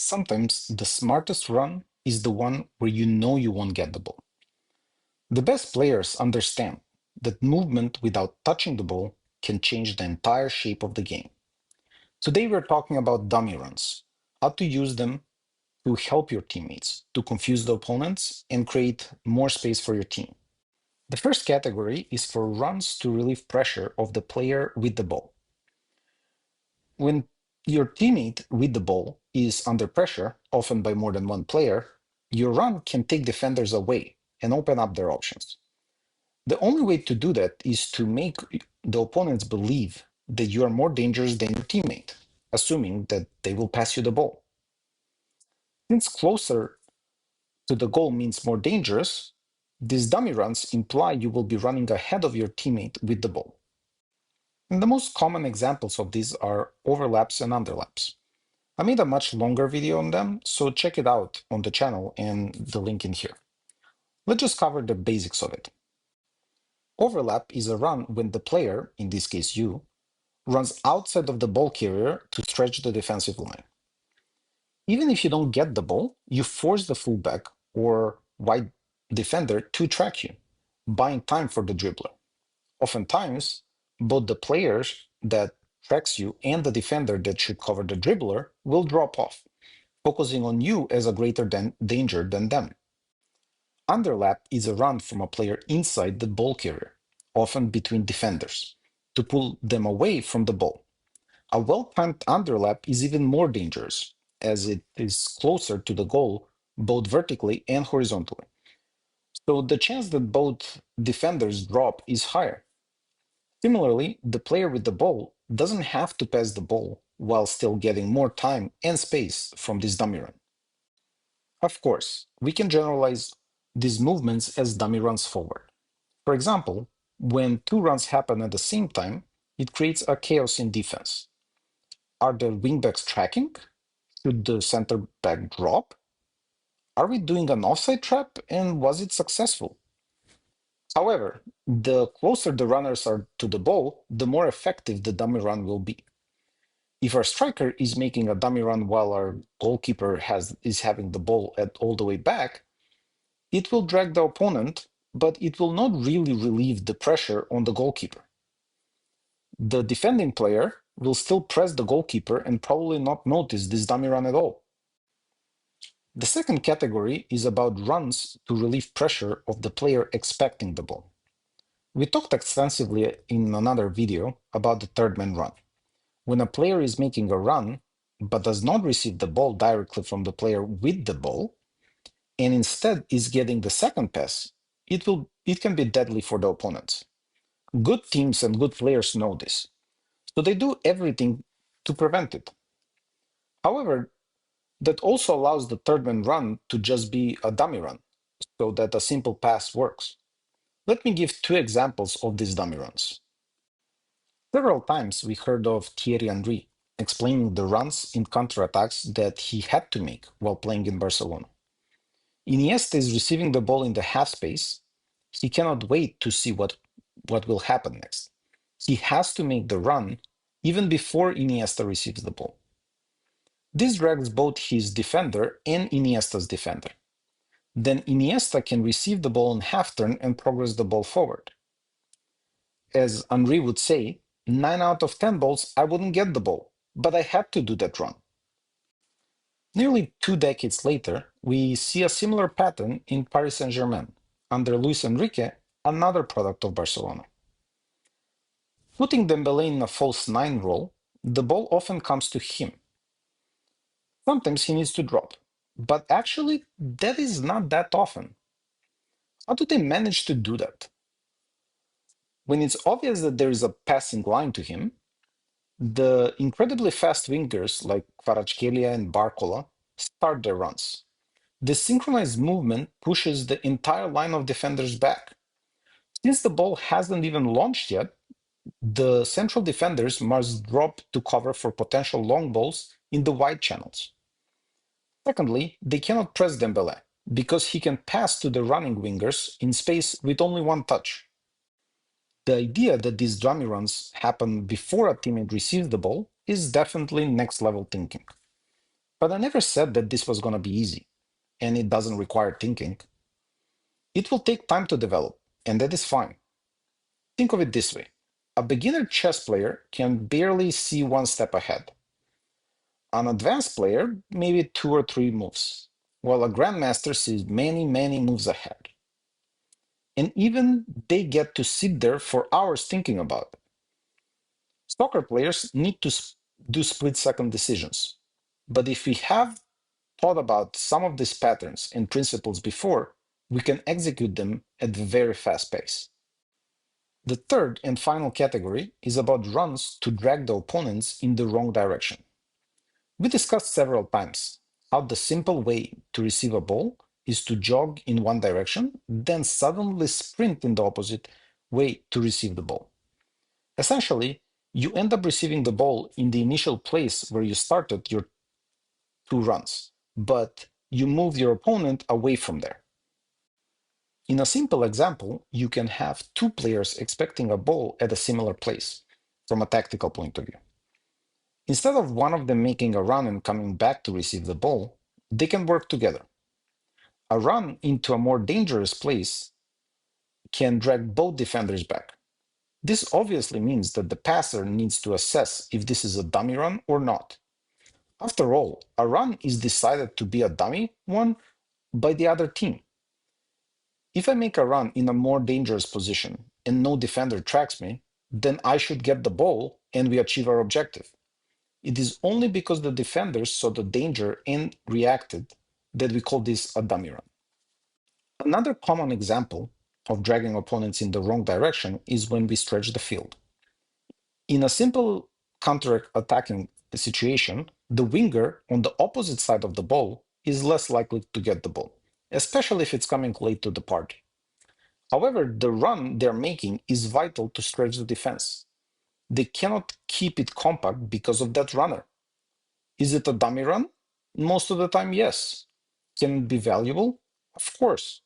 Sometimes the smartest run is the one where you know you won't get the ball. The best players understand that movement without touching the ball can change the entire shape of the game. Today we're talking about dummy runs, how to use them to help your teammates, to confuse the opponents, and create more space for your team. The first category is for runs to relieve pressure of the player with the ball. When your teammate with the ball is under pressure, often by more than one player, your run can take defenders away and open up their options. The only way to do that is to make the opponents believe that you are more dangerous than your teammate, assuming that they will pass you the ball. Since closer to the goal means more dangerous, these dummy runs imply you will be running ahead of your teammate with the ball. And the most common examples of these are overlaps and underlaps. I made a much longer video on them, so check it out on the channel and the link in here. Let's just cover the basics of it. Overlap is a run when the player, in this case you, runs outside of the ball carrier to stretch the defensive line. Even if you don't get the ball, you force the fullback or wide defender to track you, buying time for the dribbler. Oftentimes, both the players that tracks you and the defender that should cover the dribbler will drop off, focusing on you as a greater danger than them. Underlap is a run from a player inside the ball carrier, often between defenders, to pull them away from the ball. A well-timed underlap is even more dangerous, as it is closer to the goal both vertically and horizontally. So the chance that both defenders drop is higher. Similarly, the player with the ball doesn't have to pass the ball while still getting more time and space from this dummy run. Of course, we can generalize these movements as dummy runs forward. For example, when two runs happen at the same time, it creates a chaos in defense. Are the wingbacks tracking? Should the center back drop? Are we doing an offside trap and was it successful? However, the closer the runners are to the ball, the more effective the dummy run will be. If our striker is making a dummy run while our goalkeeper is having the ball at all the way back, it will drag the opponent, but it will not really relieve the pressure on the goalkeeper. The defending player will still press the goalkeeper and probably not notice this dummy run at all. The second category is about runs to relieve pressure of the player expecting the ball. We talked extensively in another video about the third man run. When a player is making a run but does not receive the ball directly from the player with the ball, and instead is getting the second pass, it can be deadly for the opponents. Good teams and good players know this, so they do everything to prevent it. However, that also allows the third man run to just be a dummy run, so that a simple pass works. Let me give two examples of these dummy runs. Several times we heard of Thierry Henry explaining the runs in counterattacks that he had to make while playing in Barcelona. Iniesta is receiving the ball in the half space. He cannot wait to see what will happen next. He has to make the run even before Iniesta receives the ball. This drags both his defender and Iniesta's defender. Then Iniesta can receive the ball in half turn and progress the ball forward. As Henry would say, 9 out of 10 balls I wouldn't get the ball, but I had to do that run. Nearly 2 decades later, we see a similar pattern in Paris Saint-Germain, under Luis Enrique, another product of Barcelona. Putting Dembélé in a false 9 role, the ball often comes to him. Sometimes he needs to drop, but actually that is not that often. How do they manage to do that? When it's obvious that there is a passing line to him, the incredibly fast wingers like Kvaratskhelia and Barcola start their runs. This synchronized movement pushes the entire line of defenders back. Since the ball hasn't even launched yet, the central defenders must drop to cover for potential long balls in the wide channels. Secondly, they cannot press Dembélé, because he can pass to the running wingers in space with only one touch. The idea that these dummy runs happen before a teammate receives the ball is definitely next level thinking. But I never said that this was going to be easy, and it doesn't require thinking. It will take time to develop, and that is fine. Think of it this way. A beginner chess player can barely see one step ahead. An advanced player, maybe two or three moves, while a grandmaster sees many, many moves ahead. And even they get to sit there for hours thinking about it. Soccer players need to do split-second decisions. But if we have thought about some of these patterns and principles before, we can execute them at a very fast pace. The third and final category is about runs to drag the opponents in the wrong direction. We discussed several times how the simple way to receive a ball is to jog in one direction, then suddenly sprint in the opposite way to receive the ball. Essentially, you end up receiving the ball in the initial place where you started your two runs, but you move your opponent away from there. In a simple example, you can have two players expecting a ball at a similar place from a tactical point of view. Instead of one of them making a run and coming back to receive the ball, they can work together. A run into a more dangerous place can drag both defenders back. This obviously means that the passer needs to assess if this is a dummy run or not. After all, a run is decided to be a dummy one by the other team. If I make a run in a more dangerous position and no defender tracks me, then I should get the ball and we achieve our objective. It is only because the defenders saw the danger and reacted that we call this a dummy run. Another common example of dragging opponents in the wrong direction is when we stretch the field. In a simple counter-attacking situation, the winger on the opposite side of the ball is less likely to get the ball, especially if it's coming late to the party. However, the run they're making is vital to stretch the defense. They cannot keep it compact because of that runner. Is it a dummy run? Most of the time, yes. Can it be valuable? Of course.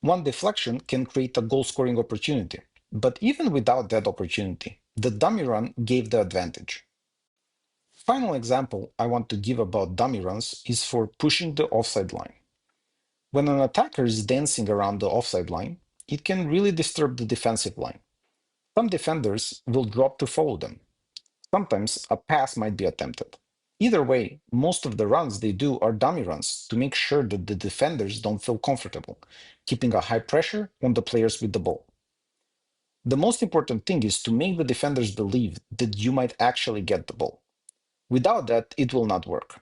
One deflection can create a goal scoring opportunity, but even without that opportunity, the dummy run gave the advantage. Final example I want to give about dummy runs is for pushing the offside line. When an attacker is dancing around the offside line, it can really disturb the defensive line. Some defenders will drop to follow them. Sometimes a pass might be attempted. Either way, most of the runs they do are dummy runs to make sure that the defenders don't feel comfortable, keeping a high pressure on the players with the ball. The most important thing is to make the defenders believe that you might actually get the ball. Without that, it will not work.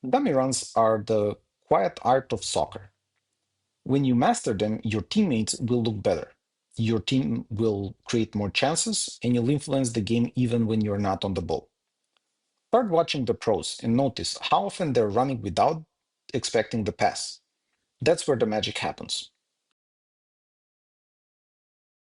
Dummy runs are the quiet art of soccer. When you master them, your teammates will look better. Your team will create more chances, and you'll influence the game even when you're not on the ball. Start watching the pros and notice how often they're running without expecting the pass. That's where the magic happens.